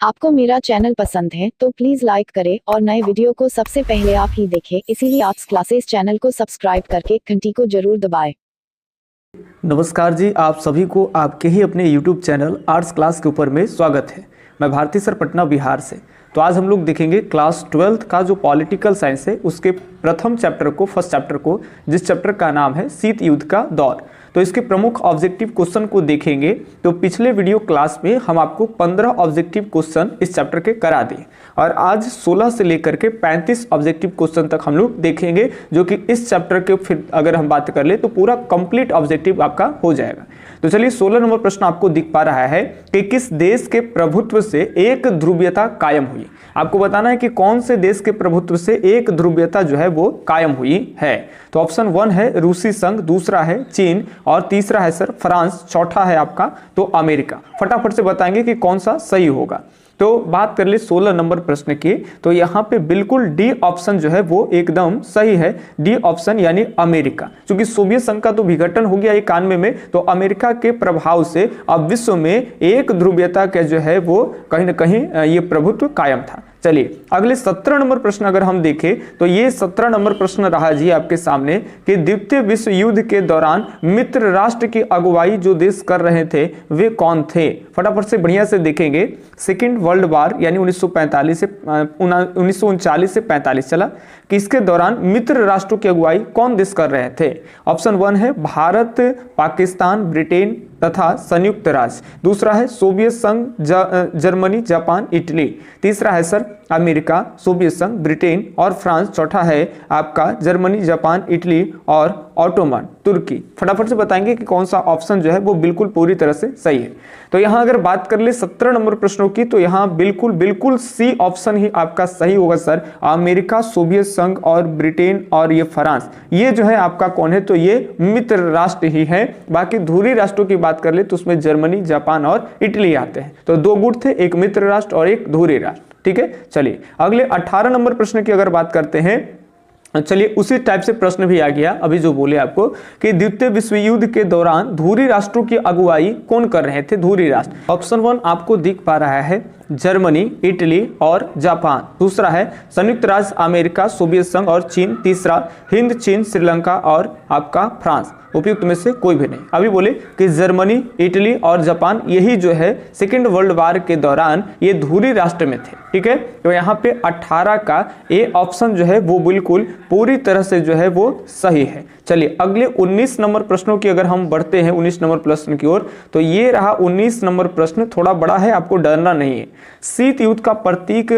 आपको मेरा चैनल पसंद है तो प्लीज लाइक करें और नए वीडियो को सबसे पहले आप ही देखें, इसीलिए आर्ट्स क्लासेस चैनल को सब्सक्राइब करके घंटी को जरूर दबाएं। नमस्कार जी, आप सभी को आपके ही अपने YouTube चैनल आर्ट्स क्लास के ऊपर में स्वागत है। मैं भारती सर पटना बिहार से। तो आज हम लोग देखेंगे क्लास 12th का जो पॉलिटिकल साइंस है उसके प्रथम चैप्टर को, फर्स्ट चैप्टर को, जिस चैप्टर का नाम है शीत युद्ध का दौर। तो इसके प्रमुख ऑब्जेक्टिव क्वेश्चन को देखेंगे। तो पिछले वीडियो क्लास में हम आपको 15 ऑब्जेक्टिव क्वेश्चन इस चैप्टर के करा दिए और आज 16 से लेकर के 35 ऑब्जेक्टिव क्वेश्चन तक हम लोग देखेंगे, जो कि इस चैप्टर के फिर अगर हम बात कर ले तो पूरा कंप्लीट ऑब्जेक्टिव आपका हो जाएगा। तो चलिए 16 नंबर प्रश्न आपको दिख पा रहा है कि किस देश के प्रभुत्व से एक ध्रुवीयता कायम हुई। आपको बताना है कि कौन से देश के प्रभुत्व से एक ध्रुवीयता जो है वो कायम हुई है। तो ऑप्शन 1 है रूसी संघ, दूसरा है चीन और तीसरा है सर फ्रांस, चौथा है आपका तो अमेरिका। फटाफट से बताएंगे कि कौन सा सही होगा। तो बात कर ले 16 नंबर प्रश्न की, तो यहाँ पे बिल्कुल डी ऑप्शन जो है वो एकदम सही है। डी ऑप्शन यानी अमेरिका, क्योंकि सोवियत संघ का तो विघटन हो गया 91 में, तो अमेरिका के प्रभाव से अब विश्व में एक ध्रुवीयता का जो है वो कहीं ना कहीं ये प्रभुत्व कायम था। चलिए अगले 17 नंबर प्रश्न अगर हम देखें तो ये 17 नंबर प्रश्न रहा जी आपके सामने कि द्वितीय विश्व युद्ध के दौरान मित्र राष्ट्र की अगुवाई जो देश कर रहे थे वे कौन थे। फटाफट से बढ़िया से देखेंगे। सेकेंड वर्ल्ड वार यानी 1945 से 1939 से 45 चला कि इसके दौरान मित्र राष्ट्रों की अगुवाई कौन देश कर रहे थे। ऑप्शन 1 है भारत, पाकिस्तान, ब्रिटेन तथा संयुक्त राज्य, दूसरा है सोवियत संघ, जर्मनी, जापान, इटली, तीसरा है सर अमेरिका, सोवियत संघ, ब्रिटेन और फ्रांस, चौथा है आपका जर्मनी, जापान, इटली और ऑटोमन तुर्की। फटाफट से बताएंगे कि कौन सा ऑप्शन जो है वो बिल्कुल पूरी तरह से सही है। तो यहां अगर बात कर ले 17 नंबर प्रश्नों की, तो यहां बिल्कुल सी ऑप्शन ही आपका सही होगा सर। अमेरिका, सोवियत संघ और ब्रिटेन और ये फ्रांस, ये जो है आपका कौन है, तो ये मित्र राष्ट्र ही है। बाकी धुरी राष्ट्रों की बात कर ले तो उसमें जर्मनी, जापान और इटली आते हैं। तो दो गुट थे, एक मित्र राष्ट्र और एक धुरी राष्ट्र। ठीक है, चलिए अगले 18 नंबर प्रश्न की अगर बात करते हैं, चलिए उसी टाइप से प्रश्न भी आ गया अभी जो बोले आपको कि द्वितीय विश्व युद्ध के दौरान धुरी राष्ट्रों की अगुवाई कौन कर रहे थे। धुरी राष्ट्र ऑप्शन 1 आपको दिख पा रहा है जर्मनी, इटली और जापान, दूसरा है संयुक्त राज्य अमेरिका, सोवियत संघ और चीन, तीसरा हिंद, चीन, श्रीलंका और आपका फ्रांस। उपयुक्त में से कोई भी नहीं। अभी बोले कि जर्मनी, इटली और जापान यही जो है सेकेंड वर्ल्ड वार के दौरान ये धुरी राष्ट्र में थे। ठीक है, तो यहाँ पे 18 का ए ऑप्शन जो है वो बिल्कुल पूरी तरह से जो है वो सही है। चलिए अगले 19 नंबर प्रश्नों की अगर हम बढ़ते हैं 19 नंबर प्रश्न की ओर, तो ये रहा 19 नंबर प्रश्न। थोड़ा बड़ा है, आपको डरना नहीं है। शीत युद्ध का प्रतीक,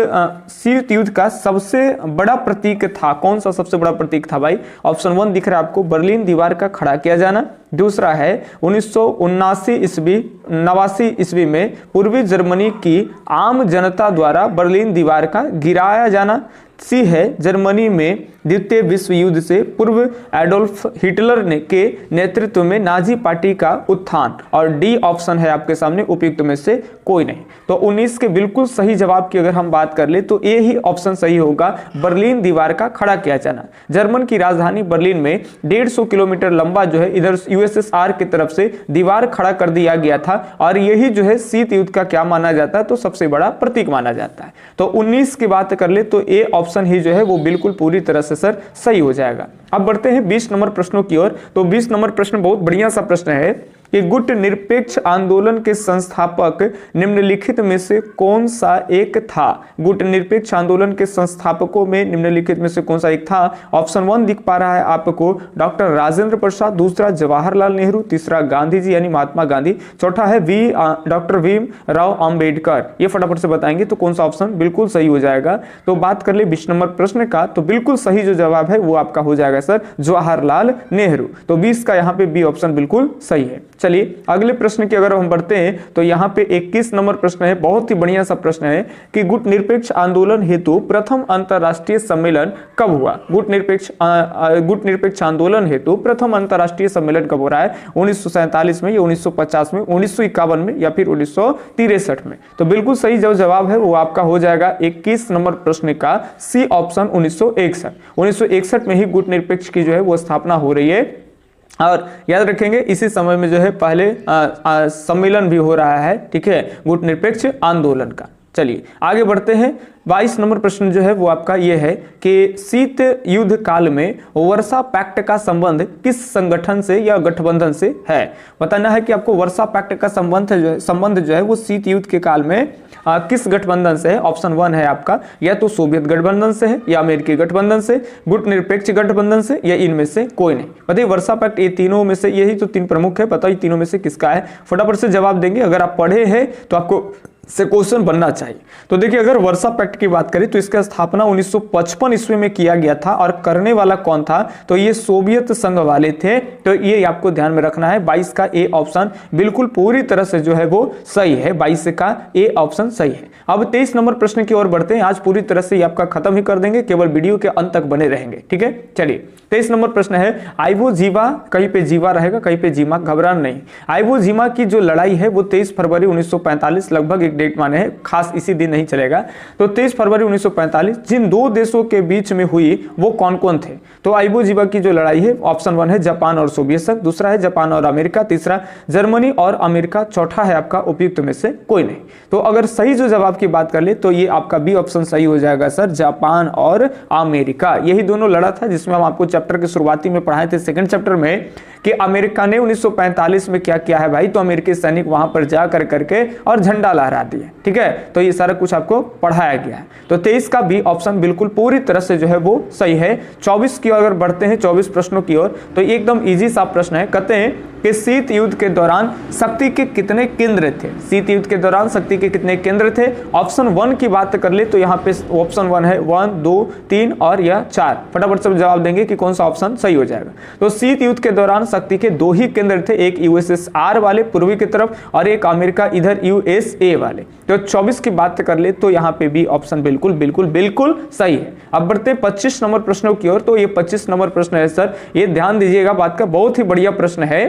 शीत युद्ध का सबसे बड़ा प्रतीक था कौन सा, सबसे बड़ा प्रतीक था भाई। ऑप्शन 1 दिख रहा है आपको बर्लिन दीवार का खड़ा किया जाना, दूसरा है 1989 ईस्वी में पूर्वी जर्मनी की आम जनता द्वारा बर्लिन दीवार का गिराया जाना, सी है जर्मनी में द्वितीय विश्व युद्ध से पूर्व एडोल्फ हिटलर के नेतृत्व में नाजी पार्टी का उत्थान, और डी ऑप्शन है आपके सामने उपयुक्त में से कोई नहीं। तो 19 के बिल्कुल सही जवाब की अगर हम बात कर ले तो ये ही ऑप्शन सही होगा, बर्लिन दीवार का खड़ा किया जाना। जर्मन की राजधानी बर्लिन में 150 किलोमीटर लंबा जो है इधर यूएसएसआर की तरफ से दीवार खड़ा कर दिया गया था, और यही जो है शीत युद्ध का क्या माना जाता है, तो सबसे बड़ा प्रतीक माना जाता है। तो 19 की बात कर ले तो ए ऑप्शन ही जो है वो बिल्कुल पूरी तरह से सर सही हो जाएगा। अब बढ़ते हैं 20 नंबर प्रश्नों की ओर। तो 20 नंबर प्रश्न बहुत बढ़िया सा प्रश्न है कि गुट निरपेक्ष आंदोलन के संस्थापक निम्नलिखित में से कौन सा एक था। गुट निरपेक्ष आंदोलन के संस्थापकों में निम्नलिखित में से कौन सा एक था। ऑप्शन 1 दिख पा रहा है आपको डॉक्टर राजेंद्र प्रसाद, दूसरा जवाहरलाल नेहरू, तीसरा गांधी जी यानी महात्मा गांधी, चौथा है डॉक्टर भीम राव अंबेडकर। ये फटाफट से बताएंगे तो कौन सा ऑप्शन बिल्कुल सही हो जाएगा। तो बात कर ले 20 नंबर प्रश्न का, तो बिल्कुल सही जो जवाब है वो आपका हो जाएगा सर जवाहरलाल नेहरू। तो 20 का यहाँ पे बी ऑप्शन बिल्कुल सही है। चलिए अगले प्रश्न की अगर हम बढ़ते हैं तो यहाँ पे 21 नंबर प्रश्न है, बहुत ही बढ़िया सा प्रश्न है कि गुट निरपेक्ष आंदोलन हेतु प्रथम अंतरराष्ट्रीय सम्मेलन कब हुआ। गुट निरपेक्ष आंदोलन हेतु प्रथम अंतरराष्ट्रीय सम्मेलन कब हो रहा है। 1947 में या 1950 में, 1951 में या फिर 1963 में। तो बिल्कुल सही जो जवाब है वो आपका हो जाएगा 21 नंबर प्रश्न का सी ऑप्शन 1961 में ही गुट निरपेक्ष की जो है वो स्थापना हो रही है। और याद रखेंगे इसी समय में जो है पहले सम्मेलन भी हो रहा है, ठीक है, गुट निरपेक्ष आंदोलन का। चलिए आगे बढ़ते हैं। 22 नंबर प्रश्न जो है वो आपका ये है कि शीत युद्ध काल में वर्सा पैक्ट का संबंध किस संगठन से या गठबंधन से है। बताना है कि आपको वर्सा पैक्ट का संबंध जो है वो शीत युद्ध के काल में किस गठबंधन से है। ऑप्शन 1 है आपका या तो सोवियत गठबंधन से है या अमेरिकी गठबंधन से, गुटनिरपेक्ष गठबंधन से, या इनमें से कोई नहीं। बताइए वर्सा पैक्ट ये तीनों में से, यही तो तीन प्रमुख है, बताइए तीनों में से किसका है। फटाफट से जवाब देंगे। अगर आप पढ़े हैं तो आपको से क्वेश्चन बनना चाहिए। तो देखिए अगर वर्सा पैक्ट की बात करें तो इसका स्थापना 1955 ईस्वी में किया गया था और करने वाला कौन था, तो ये सोवियत संघ वाले थे। तो ये आपको ध्यान में रखना है। 22 का ए ऑप्शन बिल्कुल पूरी तरह से जो है वो सही है। 22 का ए ऑप्शन सही है। अब 23 नंबर प्रश्न की ओर बढ़ते हैं। आज पूरी तरह से ये आपका खत्म ही कर देंगे, केवल वीडियो के अंत तक बने रहेंगे, ठीक है। चलिए 23 नंबर प्रश्न है आइवो जीवा, कहीं पे जीवा रहेगा कहीं पे जीमा, घबराना नहीं। आइवो जीमा की जो लड़ाई है वो 23 फरवरी 1945 लगभग एक डेट माने हैं, खास इसी दिन नहीं चलेगा। तो 23 फरवरी 1945 जिन दो देशों के बीच में हुई वो कौन कौन थे। तो आइवो जीवा की जो लड़ाई है ऑप्शन 1 है जापान और सोवियत संघ, दूसरा है जापान और अमेरिका, तीसरा जर्मनी और अमेरिका, चौथा है आपका उपयुक्त में से कोई नहीं। तो अगर सही जो जवाब की बात कर ले तो ये आपका बी ऑप्शन सही हो जाएगा सर, जापान और अमेरिका। यही दोनों लड़ा था जिसमें हम आपको चैप्टर के शुरुआती में पढ़ाए थे सेकंड चैप्टर में कि अमेरिका ने 1945 में क्या किया है भाई, तो अमेरिकी सैनिक वहां पर जा करके और झंडा लहरा दिए, ठीक है। तो ये सारा कुछ आपको पढ़ाया गया है। तो 23 का बी ऑप्शन बिल्कुल पूरी तरह से जो है वो सही है। 24 की अगर बढ़ते हैं 24 प्रश्नों की ओर, तो एकदम इजी सा प्रश्न है। कहते हैं कि शीत युद्ध के दौरान शक्ति के कितने केंद्र थे। शीत युद्ध के दौरान शक्ति के कितने केंद्र थे। ऑप्शन 1 की बात कर ले तो यहाँ पे ऑप्शन 1 है 1, 2, 3 और या 4। फटाफट से जवाब देंगे कि कौन सा ऑप्शन सही हो जाएगा। तो शीत युद्ध के दौरान शक्ति के 2 ही केंद्र थे, एक यूएसएसआर वाले पूर्वी की तरफ और एक अमेरिका इधर यूएसए वाले। तो 24 की बात कर ले तो यहाँ पे भी ऑप्शन बिल्कुल बिल्कुल बिल्कुल सही है। अब बढ़ते 25 नंबर प्रश्नों की ओर। तो ये 25 नंबर प्रश्न है सर, ये ध्यान दीजिएगा बात का, बहुत ही बढ़िया प्रश्न है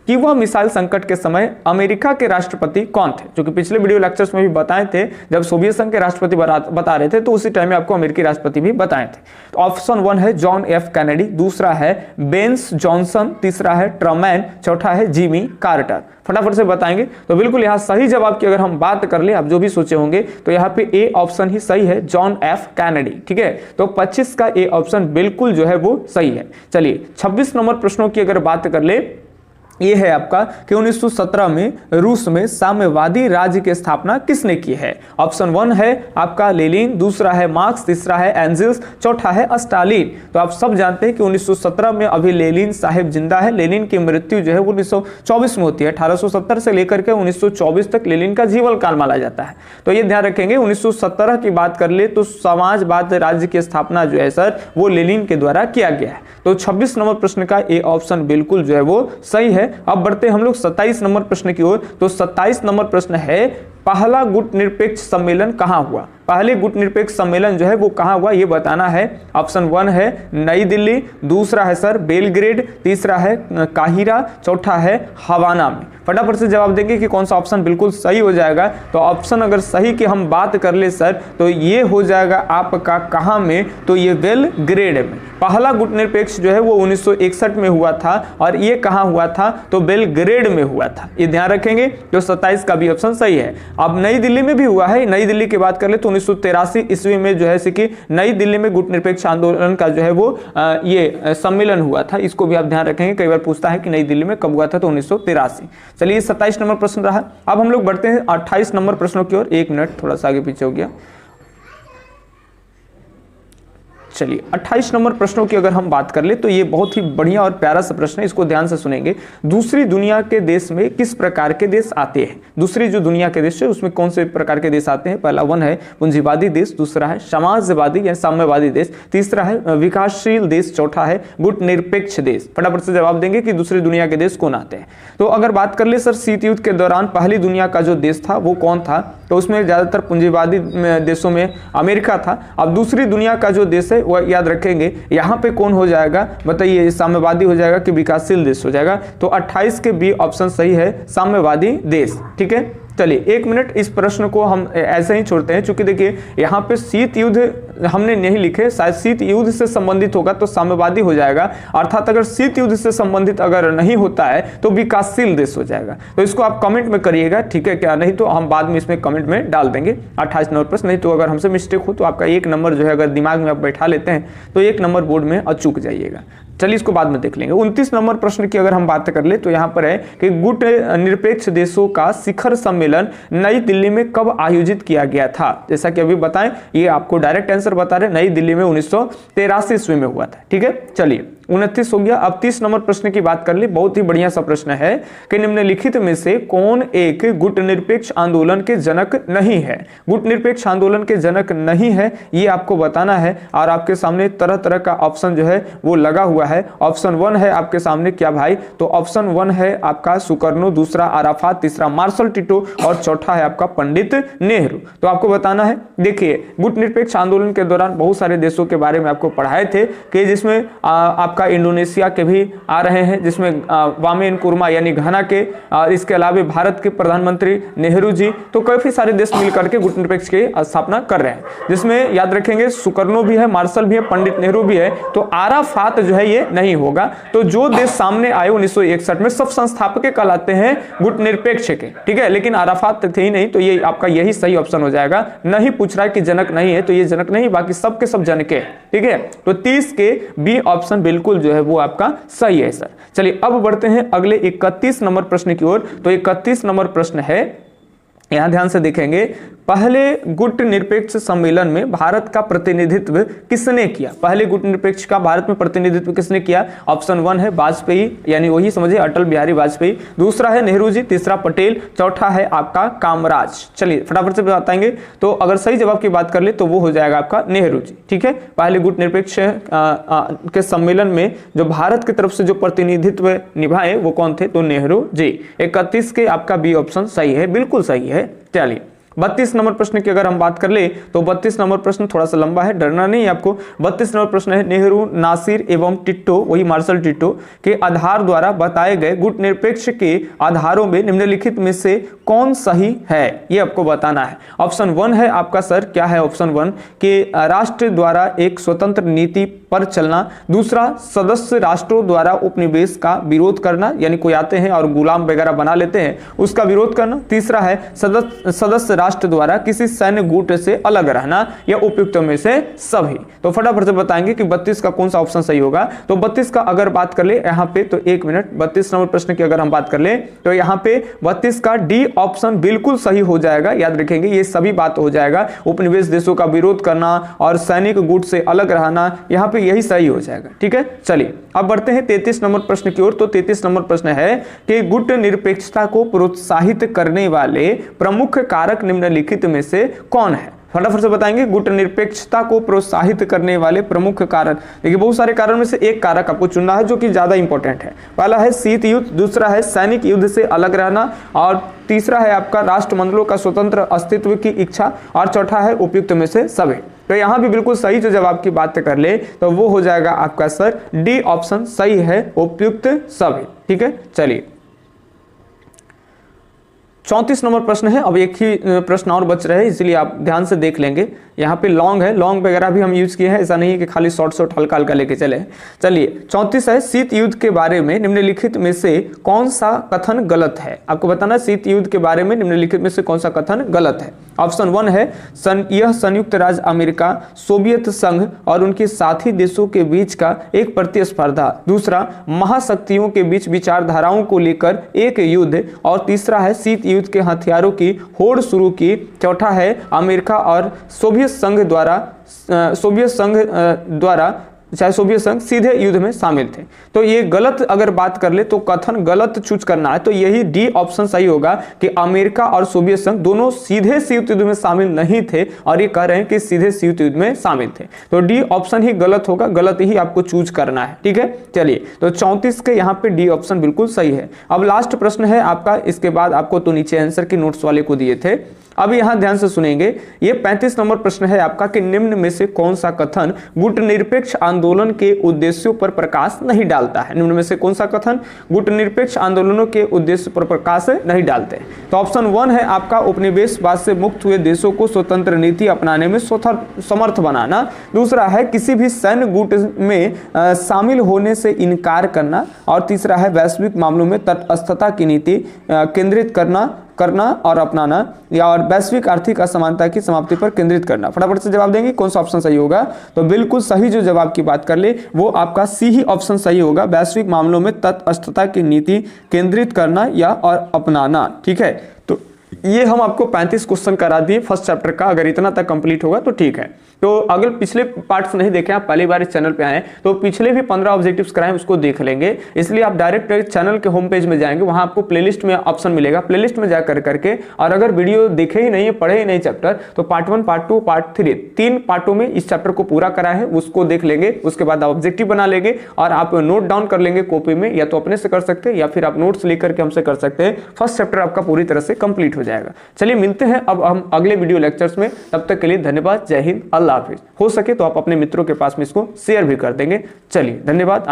कि वह मिसाइल संकट के समय अमेरिका के राष्ट्रपति कौन थे। जो कि पिछले वीडियो लेक्चर्स में भी बताए थे, जब सोवियत संघ के राष्ट्रपति बता रहे थे तो उसी टाइम में आपको अमेरिकी राष्ट्रपति भी बताए थे। तो ऑप्शन 1 है जॉन एफ कैनेडी, दूसरा है बेंस जॉनसन, तीसरा है ट्रूमैन, चौथा है जिमी कार्टर। फटाफट से बताएंगे। तो बिल्कुल यहाँ सही जवाब की अगर हम बात कर ले, आप जो भी सोचे होंगे, तो यहाँ पे ए ऑप्शन ही सही है, जॉन एफ कैनेडी, ठीक है। तो 25 का ए ऑप्शन बिल्कुल जो है वो सही है। चलिए 26 नंबर प्रश्नों की अगर बात कर ले, ये है आपका कि 1917 में रूस में साम्यवादी राज्य की स्थापना किसने की है। ऑप्शन 1 है आपका लेनिन, दूसरा है मार्क्स, तीसरा है एंजिल्स, चौथा है स्टालिन। तो आप सब जानते हैं कि 1917 में अभी लेनिन साहिब जिंदा है। लेनिन की मृत्यु जो है वो 1924 में होती है। 1870 से लेकर के 1924 तक लेनिन का जीवन काल माना जाता है। तो ये ध्यान रखेंगे। 1917 की बात कर ले तो समाजवाद राज्य की स्थापना जो है सर वो लेनिन के द्वारा किया गया है। तो 26 नंबर प्रश्न का ए ऑप्शन बिल्कुल जो है वो सही है। अब बढ़ते हम लोग 27 नंबर प्रश्न की ओर। तो 27 नंबर प्रश्न है पहला गुटनिरपेक्ष सम्मेलन कहां हुआ। पहले गुटनिरपेक्ष सम्मेलन जो है वो कहां हुआ ये बताना है। ऑप्शन 1 है नई दिल्ली, दूसरा है सर बेलग्रेड, तीसरा है काहिरा, चौथा है हवाना में। फटाफट से जवाब देंगे कि कौन सा ऑप्शन बिल्कुल सही हो जाएगा। तो ऑप्शन अगर सही की हम बात कर ले सर तो ये हो जाएगा आपका कहां में, तो ये बेलग्रेड में। पहला गुटनिरपेक्ष जो है वो 1961 में हुआ था और ये कहां हुआ था, तो बेलग्रेड में हुआ था। ये ध्यान रखेंगे। तो 27 का भी ऑप्शन सही है। अब नई दिल्ली में भी हुआ है। नई दिल्ली की बात कर ले तो 1983 ईस्वी में जो है कि नई दिल्ली में गुटनिरपेक्ष आंदोलन का जो है वो ये सम्मेलन हुआ था। इसको भी आप ध्यान रखेंगे, कई बार पूछता है कि नई दिल्ली में कब हुआ था, तो 1983। चलिए 27 नंबर प्रश्न रहा। अब हम लोग बढ़ते हैं 28 नंबर प्रश्नों की ओर। 1 मिनट थोड़ा सा आगे पीछे हो गया। चलिए 28 नंबर प्रश्नों की अगर हम बात कर ले तो ये बहुत ही बढ़िया और प्यारा सा प्रश्न है, इसको ध्यान से सुनेंगे। दूसरी दुनिया के देश में किस प्रकार के देश आते हैं। दूसरी जो दुनिया के देश है उसमें कौन से प्रकार के देश आते हैं। पहला 1 है पूंजीवादी देश, दूसरा है समाजवादी या साम्यवादी देश, तीसरा है विकासशील देश, चौथा है गुटनिरपेक्ष देश। फटाफट से जवाब देंगे कि दूसरी दुनिया के देश कौन आते हैं। तो अगर बात कर ले सर शीत युद्ध के दौरान पहली दुनिया का जो देश था वो कौन था, तो उसमें ज्यादातर पूंजीवादी देशों में अमेरिका था। अब दूसरी दुनिया का जो देश है वह याद रखेंगे यहाँ पे कौन हो जाएगा, बताइए साम्यवादी हो जाएगा कि विकासशील देश हो जाएगा। तो 28 के बी ऑप्शन सही है, साम्यवादी देश, ठीक है। चलिए 1 मिनट इस प्रश्न को हम ऐसे ही छोड़ते हैं, क्योंकि देखिए यहाँ पे शीत युद्ध हमने नहीं लिखे, शायद शीत युद्ध से संबंधित होगा तो साम्यवादी हो जाएगा, अर्थात अगर शीत युद्ध से संबंधित अगर नहीं होता है तो विकासशील देश हो जाएगा। तो इसको आप कमेंट में करिएगा, ठीक है क्या, नहीं तो हम बाद में इसमें कमेंट में डाल देंगे 28 नंबर प्रश्न। नहीं तो अगर हमसे मिस्टेक हो तो आपका 1 नंबर जो है अगर दिमाग में आप बैठा लेते हैं तो 1 नंबर बोर्ड में अचूक जाइएगा। चलिए इसको बाद में देख लेंगे। 29 नंबर प्रश्न की अगर हम बात कर ले तो यहाँ पर है कि गुट निरपेक्ष देशों का शिखर सम्मेलन नई दिल्ली में कब आयोजित किया गया था। जैसा कि अभी बताएं, ये आपको डायरेक्ट आंसर बता रहे, नई दिल्ली में 1983 ईस्वी में हुआ था। ठीक है, चलिए 29 हो गया। अब 30 नंबर प्रश्न की बात कर ली, बहुत ही बढ़िया सा प्रश्न है कि निम्नलिखित में से कौन एक गुट निरपेक्ष आंदोलन के जनक नहीं है। गुट निरपेक्ष आंदोलन के जनक नहीं है, ये आपको बताना है, और आपके सामने तरह तरह का ऑप्शन जो है वो लगा हुआ है। ऑप्शन 1 है आपके सामने क्या भाई, तो ऑप्शन 1 है आपका सुकर्नो, दूसरा अराफात, तीसरा मार्शल टिटो और चौथा है आपका पंडित नेहरू। तो आपको बताना है, देखिए गुट निरपेक्ष आंदोलन के दौरान बहुत सारे देशों के बारे में आपको पढ़ाए थे कि जिसमें आपका इंडोनेशिया के भी आ रहे हैं, जिसमें वामे नक्रुमा यानी घाना के, इसके अलावा भारत के प्रधानमंत्री नेहरू जी, तो काफी सारे देश मिलकर के गुट निरपेक्ष की स्थापना कर रहे हैं, जिसमें याद रखेंगे सुकर्नो भी है, मार्शल भी है, पंडित नेहरू भी है। तो अराफात जो है ये नहीं होगा। तो जो देश सामने आए 1961 में सब संस्थापक कहलाते हैं गुट निरपेक्ष के, ठीक है, लेकिन अराफात थे ही नहीं, तो ये आपका यही सही ऑप्शन हो जाएगा। नहीं पूछ रहा है कि जनक नहीं है, तो ये जनक नहीं, बाकी सबके सब जनक है। ठीक है, तो 30 के बी ऑप्शन बिल्कुल जो है वो आपका सही है सर। चलिए अब बढ़ते हैं अगले 31 नंबर प्रश्न की ओर। तो 31 नंबर प्रश्न है, यहां ध्यान से देखेंगे, पहले गुट निरपेक्ष सम्मेलन में भारत का प्रतिनिधित्व किसने किया। पहले गुट निरपेक्ष का भारत में प्रतिनिधित्व किसने किया। ऑप्शन 1 है वाजपेयी, यानी वही समझिए अटल बिहारी वाजपेयी, दूसरा है नेहरू जी, तीसरा पटेल, चौथा है आपका कामराज। चलिए फटाफट से बताएंगे। तो अगर सही जवाब की बात कर ले तो वो हो जाएगा आपका नेहरू जी। ठीक है, पहले गुट निरपेक्ष के सम्मेलन में जो भारत की तरफ से जो प्रतिनिधित्व निभाए वो कौन थे, तो नेहरू जी। 31 के आपका बी ऑप्शन सही है, बिल्कुल सही है। चलिए 32 नंबर प्रश्न की अगर हम बात कर ले तो 32 नंबर प्रश्न थोड़ा सा लंबा है, डरना नहीं आपको। 32 नंबर प्रश्न है, नेहरू, नासिर एवं टिट्टो, वही मार्शल टिट्टो के आधार द्वारा बताए गए गुट निरपेक्ष के आधारों में निम्नलिखित में से कौन सही है, ये आपको बताना है। ऑप्शन 1 है आपका सर, क्या है ऑप्शन 1 कि राष्ट्र द्वारा एक स्वतंत्र नीति पर चलना, दूसरा सदस्य राष्ट्रों द्वारा उपनिवेश का विरोध करना, यानी कोई आते हैं और गुलाम वगैरह बना लेते हैं उसका विरोध करना, तीसरा है सदस्य राष्ट्र द्वारा किसी सैन्य गुट से अलग रहना, या उपयुक्त में से सभी। तो फटाफट से बताएंगे कि 32 का कौन सा ऑप्शन सही होगा। तो 32 का अगर बात कर ले यहाँ पे, तो 1 मिनट, 32 नंबर प्रश्न की अगर हम बात कर ले तो यहाँ पे 32 का डी ऑप्शन बिल्कुल सही हो जाएगा। याद रखेंगे ये सभी बात हो जाएगा, उपनिवेश देशों का विरोध करना और सैनिक गुट से अलग रहना, यहाँ पे यही सही हो जाएगा। ठीक है, चलिए अब बढ़ते हैं 33 नंबर प्रश्न की ओर। तो 33 नंबर प्रश्न है कि गुट निरपेक्षता को प्रोत्साहित करने वाले प्रमुख कारक निम्नलिखित में से कौन है। फटाफट से बताएंगे, गुट निरपेक्षता को प्रोत्साहित करने वाले प्रमुख कारण। देखिए बहुत सारे कारण में से एक कारक आपको चुनना है जो कि ज्यादा इंपॉर्टेंट है। पहला है शीत युद्ध, दूसरा है सैनिक युद्ध से अलग रहना, और तीसरा है आपका राष्ट्रमंडलों का स्वतंत्र अस्तित्व की इच्छा, और चौथा है उपयुक्त में से सभी। तो यहां भी बिल्कुल सही जो जवाब की बात कर ले तो वो हो जाएगा आपका सर डी ऑप्शन सही है, उपयुक्त सभी। ठीक है, चलिए 34 नंबर प्रश्न है। अब एक ही प्रश्न और बच रहे हैं, इसलिए आप ध्यान से देख लेंगे। यहाँ पे लॉन्ग है, लॉन्ग वगैरह भी हम यूज किए हैं, ऐसा नहीं है कि खाली शॉर्ट शॉर्ट हल्का हल्का लेके चले। चलिए 34 है, शीत युद्ध के बारे में निम्नलिखित में से कौन सा कथन गलत है। आपको बताना शीत युद्ध के बारे में निम्नलिखित में से कौन सा कथन गलत है। ऑप्शन 1 है यह संयुक्त राज्य अमेरिका, सोवियत संघ और उनके साथी देशों के बीच का एक प्रतिस्पर्धा, दूसरा महाशक्तियों के बीच विचारधाराओं को लेकर एक युद्ध, और तीसरा है शीत युद्ध के हथियारों की होड़ शुरू की, चौथा है अमेरिका और सोवियत संघ द्वारा चाहे सोवियत संघ सीधे युद्ध में शामिल थे। तो ये गलत अगर बात कर ले तो कथन गलत चूज करना है, तो यही डी ऑप्शन सही होगा कि अमेरिका और सोवियत संघ दोनों सीधे शीत युद्ध में शामिल नहीं थे, और ये कह रहे हैं कि सीधे शीत युद्ध में शामिल थे। तो डी ऑप्शन ही गलत होगा, गलत ही आपको चूज करना है। ठीक है, चलिए तो 34 के यहाँ पे डी ऑप्शन बिल्कुल सही है। अब लास्ट प्रश्न है आपका, इसके बाद आपको तो नीचे आंसर की नोट्स वाले को दिए थे। अब यहाँ ध्यान से सुनेंगे, ये 35 नंबर प्रश्न है आपका कि निम्न में से कौन सा कथन गुटनिरपेक्ष आंदोलन के उद्देश्यों पर प्रकाश नहीं डालता है। निम्न में से कौन सा कथन गुटनिरपेक्ष आंदोलनों के उद्देश्य पर प्रकाश नहीं डालते। तो ऑप्शन 1 है आपका उपनिवेशवाद से मुक्त हुए देशों को स्वतंत्र नीति अपनाने में समर्थ बनाना। दूसरा है किसी भी सैन्य गुट में शामिल होने से इनकार करना। और तीसरा है वैश्विक मामलों में तटस्थता की नीति केंद्रित करना और अपनाना, या और वैश्विक आर्थिक असमानता की समाप्ति पर केंद्रित करना। फटाफट से जवाब देंगे कौन सा ऑप्शन सही होगा। तो बिल्कुल सही जो जवाब की बात कर ले वो आपका सी ही ऑप्शन सही होगा, वैश्विक मामलों में तटस्थता की नीति केंद्रित करना या और अपनाना। ठीक है, तो ये हम आपको 35 क्वेश्चन करा दिए फर्स्ट चैप्टर का। अगर इतना तक कंप्लीट होगा तो ठीक है। तो अगर पिछले पार्ट्स नहीं देखे, आप पहली बार इस चैनल पे आए तो पिछले भी 15 ऑब्जेक्टिव्स कराएं, उसको देख लेंगे। इसलिए आप डायरेक्ट चैनल के होम पेज में जाएंगे, वहां आपको प्लेलिस्ट में ऑप्शन मिलेगा, प्लेलिस्ट में जाकर करके, और अगर वीडियो देखे ही नहीं है, पढ़े ही नहीं चैप्टर, तो पार्ट 1, पार्ट 2, पार्ट 3 3 पार्टों में इस चैप्टर को पूरा करा है, उसको देख लेंगे। उसके बाद ऑब्जेक्टिव बना लेंगे और आप नोट डाउन कर लेंगे कॉपी में, या तो अपने से कर सकते हैं या फिर आप नोट्स लेकर के हमसे कर सकते हैं। फर्स्ट चैप्टर आपका पूरी तरह से कंप्लीट हो जाएगा। चलिए मिलते हैं अब हम अगले वीडियो लेक्चर्स में। तब तक के लिए धन्यवाद, जय हिंद, अल्लाह हाफिज। हो सके तो आप अपने मित्रों के पास में इसको शेयर भी कर देंगे। चलिए धन्यवाद।